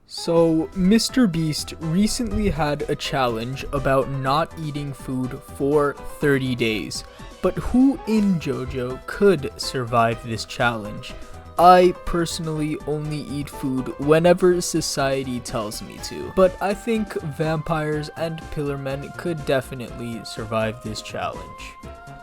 So, Mr. Beast recently had a challenge about not eating food for 30 days. But who in JoJo could survive this challenge? I personally only eat food whenever society tells me to, but I think vampires and pillarmen could definitely survive this challenge.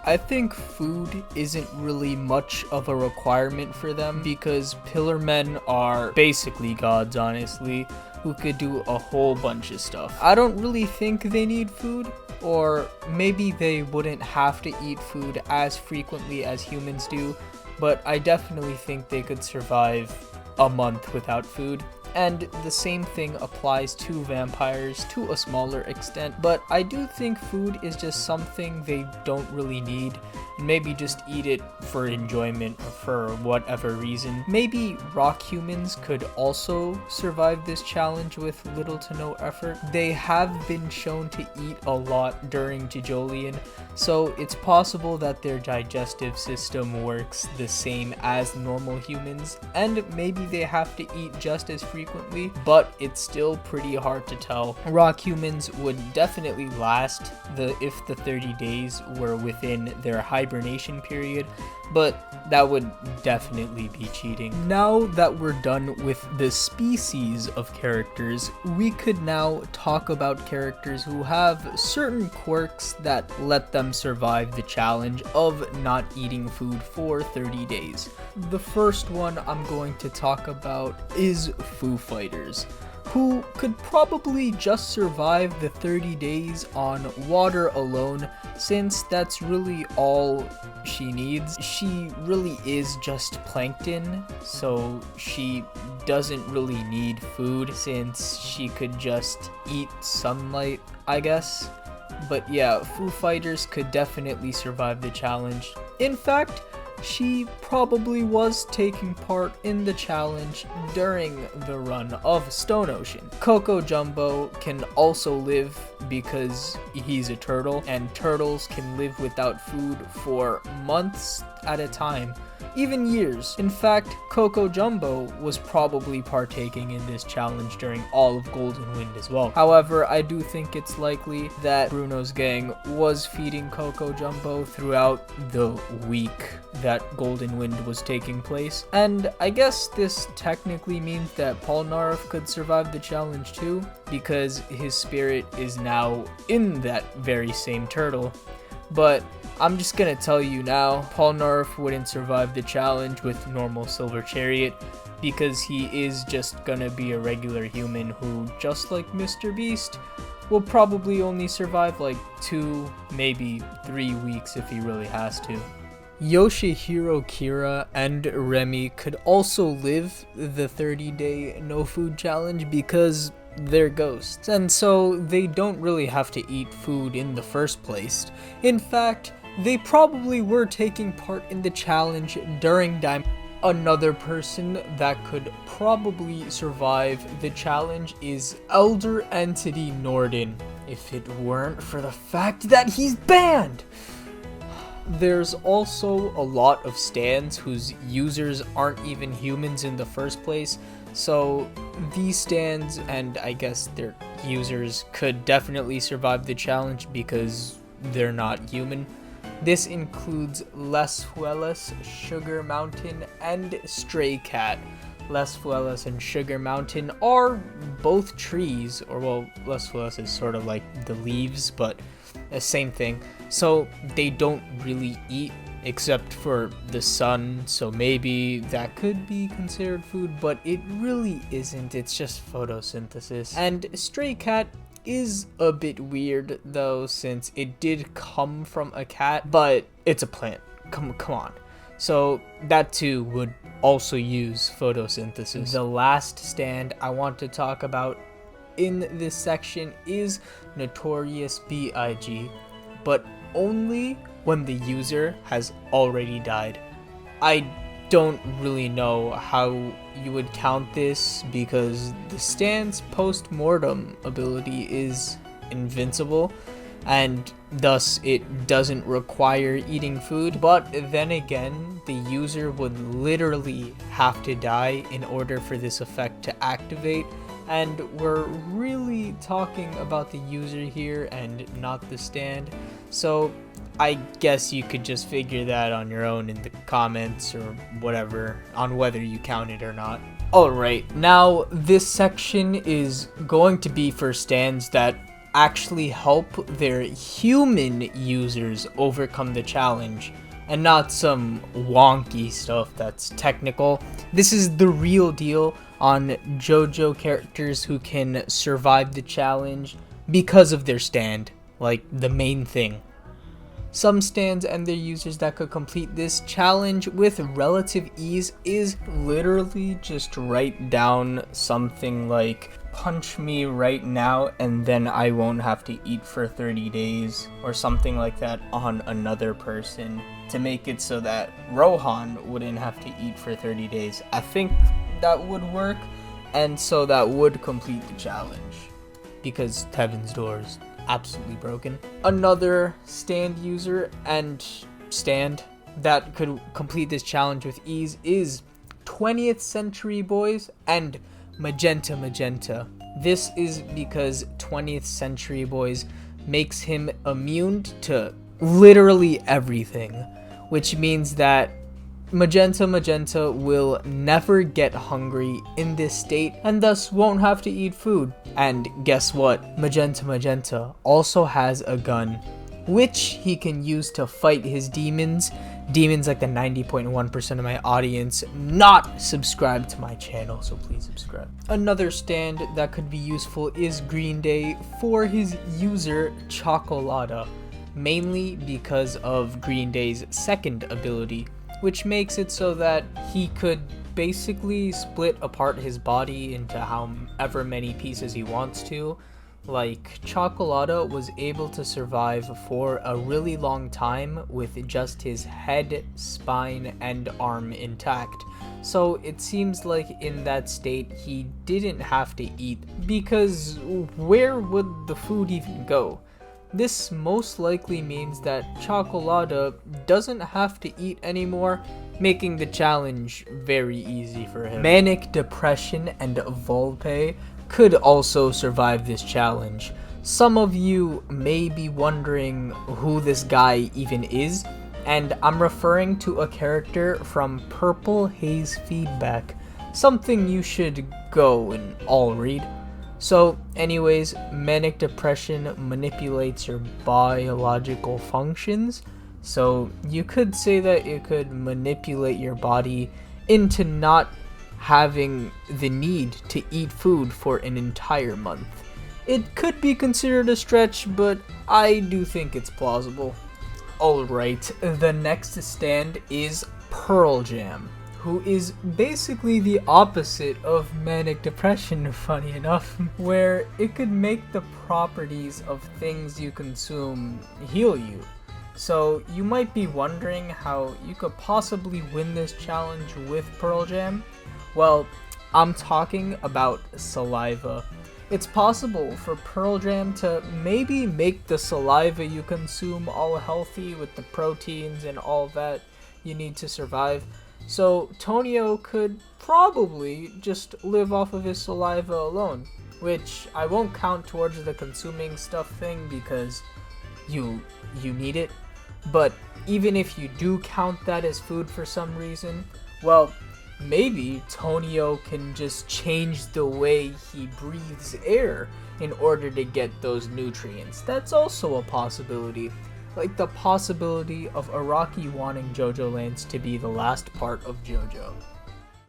I think food isn't really much of a requirement for them because pillarmen are basically gods, honestly, who could do a whole bunch of stuff. I don't really think they need food, or maybe they wouldn't have to eat food as frequently as humans do, but I definitely think they could survive a month without food. And the same thing applies to vampires to a smaller extent, but I do think food is just something they don't really need, and maybe just eat it for enjoyment or for whatever reason. Maybe rock humans could also survive this challenge with little to no effort. They have been shown to eat a lot during Jojolion, so it's possible that their digestive system works the same as normal humans, and maybe they have to eat just as frequently, but it's still pretty hard to tell. Rock humans would definitely last if the 30 days were within their hibernation period, but that would definitely be cheating. Now that we're done with the species of characters, we could now talk about characters who have certain quirks that let them survive the challenge of not eating food for 30 days. The first one I'm going to talk about is Foo Fighters, who could probably just survive the 30 days on water alone, since that's really all she needs. She really is just plankton, so she doesn't really need food since she could just eat sunlight, I guess. But yeah, Foo Fighters could definitely survive the challenge. In fact, she probably was taking part in the challenge during the run of Stone Ocean. Coco Jumbo can also live because he's a turtle, and turtles can live without food for months at a time, even years. In fact, Coco Jumbo was probably partaking in this challenge during all of Golden Wind as well. However, I do think it's likely that Bruno's gang was feeding Coco Jumbo throughout the week that Golden Wind was taking place. And I guess this technically means that Polnareff could survive the challenge too, because his spirit is now in that very same turtle. But I'm just gonna tell you now, Polnareff wouldn't survive the challenge with normal Silver Chariot, because he is just gonna be a regular human who, just like Mr. Beast, will probably only survive like 2, maybe 3 weeks if he really has to. Yoshihiro Kira and Remy could also live the 30-day no food challenge because they're ghosts, and so they don't really have to eat food in the first place. In fact, they probably were taking part in the challenge during Diamond. Another person that could probably survive the challenge is Elder Entity Norden, if it weren't for the fact that he's banned. There's also a lot of stands whose users aren't even humans in the first place, so these stands and I guess their users could definitely survive the challenge because they're not human. This includes Les Fuelas, Sugar Mountain, and Stray Cat. Les Fuelas and Sugar Mountain are both trees, or well, Les Fuelas is sort of like the leaves, but the same thing. So they don't really eat except for the sun, so maybe that could be considered food, but it really isn't. It's just photosynthesis. And Stray Cat is a bit weird though, since it did come from a cat, but it's a plant. Come on. So that too would also use photosynthesis. The last stand I want to talk about in this section is Notorious B.I.G., but only when the user has already died. I don't really know how you would count this because the stand's post-mortem ability is invincible, and thus it doesn't require eating food, but then again, the user would literally have to die in order for this effect to activate, and we're really talking about the user here and not the stand. So I guess you could just figure that on your own in the comments or whatever on whether you count it or not. Alright, now this section is going to be for stands that actually help their human users overcome the challenge, and not some wonky stuff that's technical. This is the real deal on JoJo characters who can survive the challenge because of their stand, like the main thing. Some stands and their users that could complete this challenge with relative ease is literally just write down something like, punch me right now and then I won't have to eat for 30 days, or something like that on another person to make it so that Rohan wouldn't have to eat for 30 days. I think that would work, and so that would complete the challenge because Heaven's Door is absolutely broken. Another stand user and stand that could complete this challenge with ease is 20th Century Boys and Magenta. This is because 20th Century Boys makes him immune to literally everything, which means that Magenta will never get hungry in this state and thus won't have to eat food. And guess what? Magenta also has a gun, which he can use to fight his demons like the 90.1% of my audience not subscribed to my channel, so please subscribe. Another stand that could be useful is Green Day for his user Chocolata, mainly because of Green Day's second ability, which makes it so that he could basically split apart his body into however many pieces he wants to. Like, Chocolata was able to survive for a really long time with just his head, spine, and arm intact. So it seems like in that state he didn't have to eat, because where would the food even go? This most likely means that Chocolata doesn't have to eat anymore, making the challenge very easy for him. Manic Depression and Volpe could also survive this challenge. Some of you may be wondering who this guy even is, and I'm referring to a character from Purple Haze Feedback, something you should go and all read. So anyways, Manic Depression manipulates your biological functions, so you could say that it could manipulate your body into not having the need to eat food for an entire month. It could be considered a stretch, but I do think it's plausible. Alright, the next stand is Pearl Jam, who is basically the opposite of Manic Depression, funny enough, where it could make the properties of things you consume heal you. So you might be wondering how you could possibly win this challenge with Pearl Jam. Well, I'm talking about saliva. It's possible for Pearl Jam to maybe make the saliva you consume all healthy with the proteins and all that you need to survive. So Tonio could probably just live off of his saliva alone, which I won't count towards the consuming stuff thing because you need it. But even if you do count that as food for some reason, well, maybe Tonio can just change the way he breathes air in order to get those nutrients. That's also a possibility. Like the possibility of Araki wanting Jojo Lands to be the last part of Jojo.